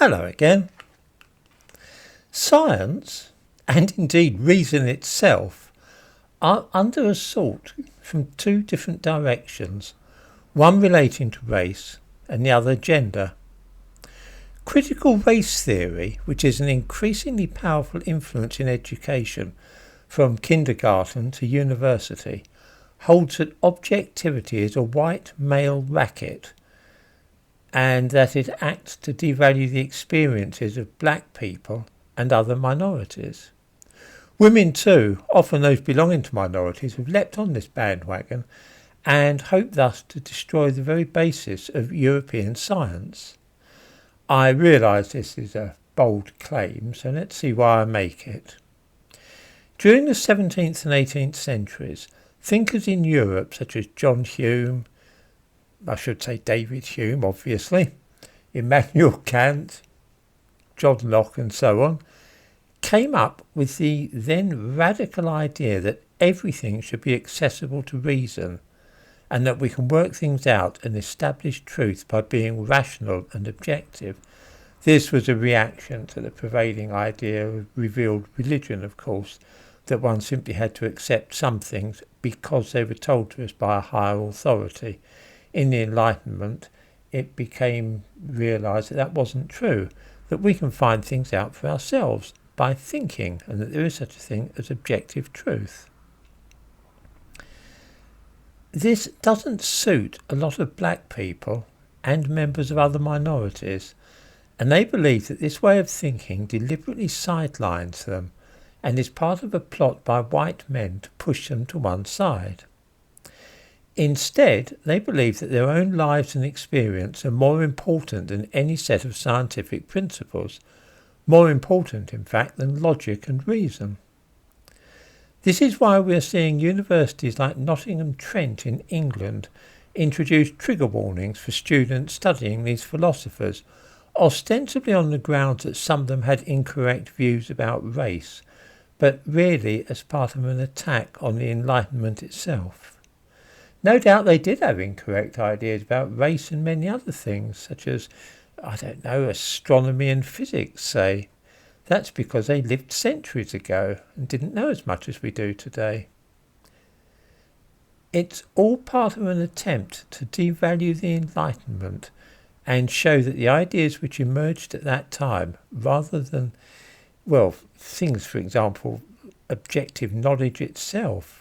Hello again. Science, and indeed reason itself, are under assault from two different directions, one relating to race and the other gender. Critical race theory, which is an increasingly powerful influence in education from kindergarten to university, holds that objectivity is a white male racket and that it acts to devalue the experiences of black people and other minorities. Women too, often those belonging to minorities, have leapt on this bandwagon and hope thus to destroy the very basis of European science. I realise this is a bold claim, so let's see why I make it. During the 17th and 18th centuries, thinkers in Europe such as John Hume, I should say David Hume obviously, Immanuel Kant, John Locke and so on, came up with the then radical idea that everything should be accessible to reason and that we can work things out and establish truth by being rational and objective. This was a reaction to the prevailing idea of revealed religion, of course, that one simply had to accept some things because they were told to us by a higher authority. In the Enlightenment, it became realised that that wasn't true, that we can find things out for ourselves by thinking, and that there is such a thing as objective truth. This doesn't suit a lot of black people and members of other minorities, and they believe that this way of thinking deliberately sidelines them and is part of a plot by white men to push them to one side. Instead, they believe that their own lives and experience are more important than any set of scientific principles, more important, in fact, than logic and reason. This is why we are seeing universities like Nottingham Trent in England introduce trigger warnings for students studying these philosophers, ostensibly on the grounds that some of them had incorrect views about race, but really as part of an attack on the Enlightenment itself. No doubt they did have incorrect ideas about race and many other things, such as, astronomy and physics, say. That's because they lived centuries ago and didn't know as much as we do today. It's all part of an attempt to devalue the Enlightenment and show that the ideas which emerged at that time, rather than, things, for example, objective knowledge itself,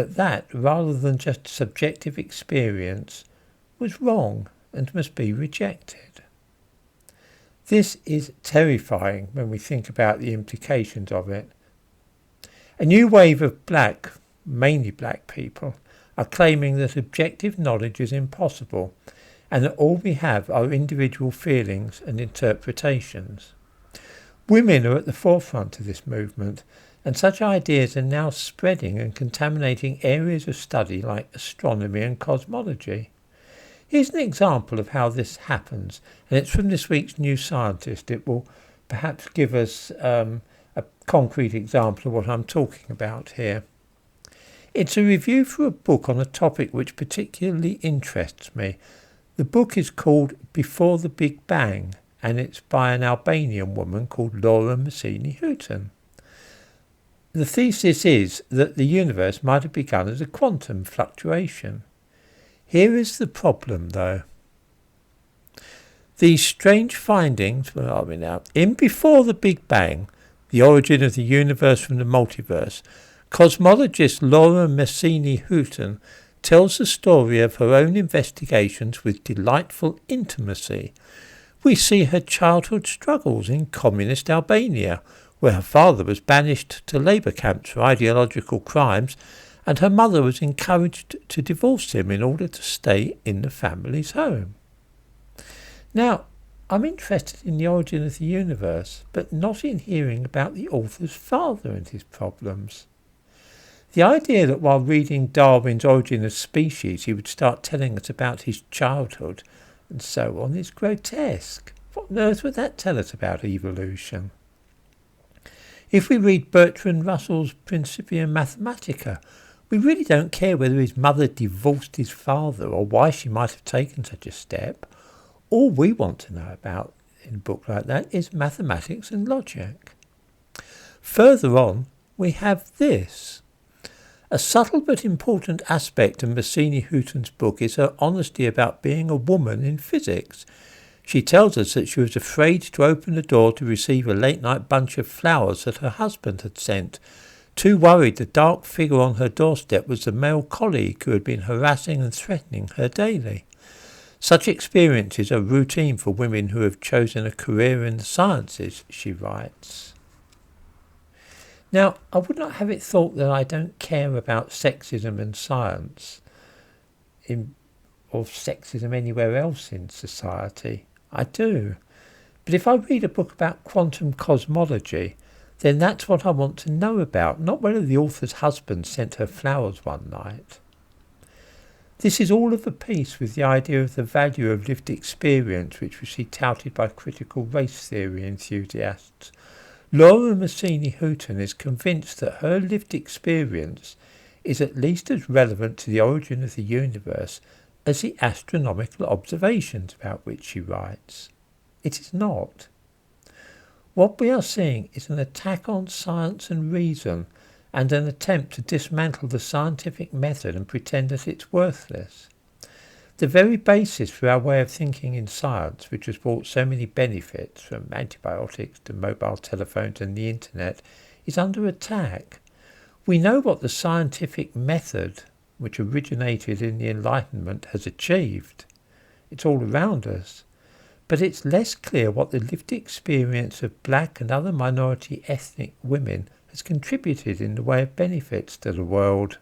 that rather than just subjective experience was wrong and must be rejected. This is terrifying when we think about the implications of it. A new wave of mainly black people, are claiming that objective knowledge is impossible and that all we have are individual feelings and interpretations. Women are at the forefront of this movement, and such ideas are now spreading and contaminating areas of study like astronomy and cosmology. Here's an example of how this happens, and it's from this week's New Scientist. It will perhaps give us a concrete example of what I'm talking about here. It's a review for a book on a topic which particularly interests me. The book is called Before the Big Bang, and it's by an Albanian woman called Laura Massini-Houghton. The thesis is that the universe might have begun as a quantum fluctuation. Here is the problem, though. These strange findings, where are we now? In Before the Big Bang, the origin of the universe from the multiverse, cosmologist Laura Massini-Houghton tells the story of her own investigations with delightful intimacy. We see her childhood struggles in communist Albania, where her father was banished to labour camps for ideological crimes and her mother was encouraged to divorce him in order to stay in the family's home. Now, I'm interested in the origin of the universe, but not in hearing about the author's father and his problems. The idea that while reading Darwin's Origin of Species he would start telling us about his childhood and so on is grotesque. What on earth would that tell us about evolution? If we read Bertrand Russell's Principia Mathematica, we really don't care whether his mother divorced his father or why she might have taken such a step. All we want to know about in a book like that is mathematics and logic. Further on, we have this. A subtle but important aspect of Massini-Houghton's book is her honesty about being a woman in physics. She tells us that she was afraid to open the door to receive a late-night bunch of flowers that her husband had sent, too worried the dark figure on her doorstep was the male colleague who had been harassing and threatening her daily. Such experiences are routine for women who have chosen a career in the sciences, she writes. Now, I would not have it thought that I don't care about sexism in science, or sexism anywhere else in society. I do. But if I read a book about quantum cosmology, then that's what I want to know about, not whether the author's husband sent her flowers one night. This is all of a piece with the idea of the value of lived experience, which we see touted by critical race theory enthusiasts. Laura Massini-Houghton is convinced that her lived experience is at least as relevant to the origin of the universe as the astronomical observations about which she writes. It is not. What we are seeing is an attack on science and reason, and an attempt to dismantle the scientific method and pretend that it's worthless. The very basis for our way of thinking in science, which has brought so many benefits, from antibiotics to mobile telephones and the internet, is under attack. We know what the scientific method, which originated in the Enlightenment, has achieved. It's all around us. But it's less clear what the lived experience of black and other minority ethnic women has contributed in the way of benefits to the world.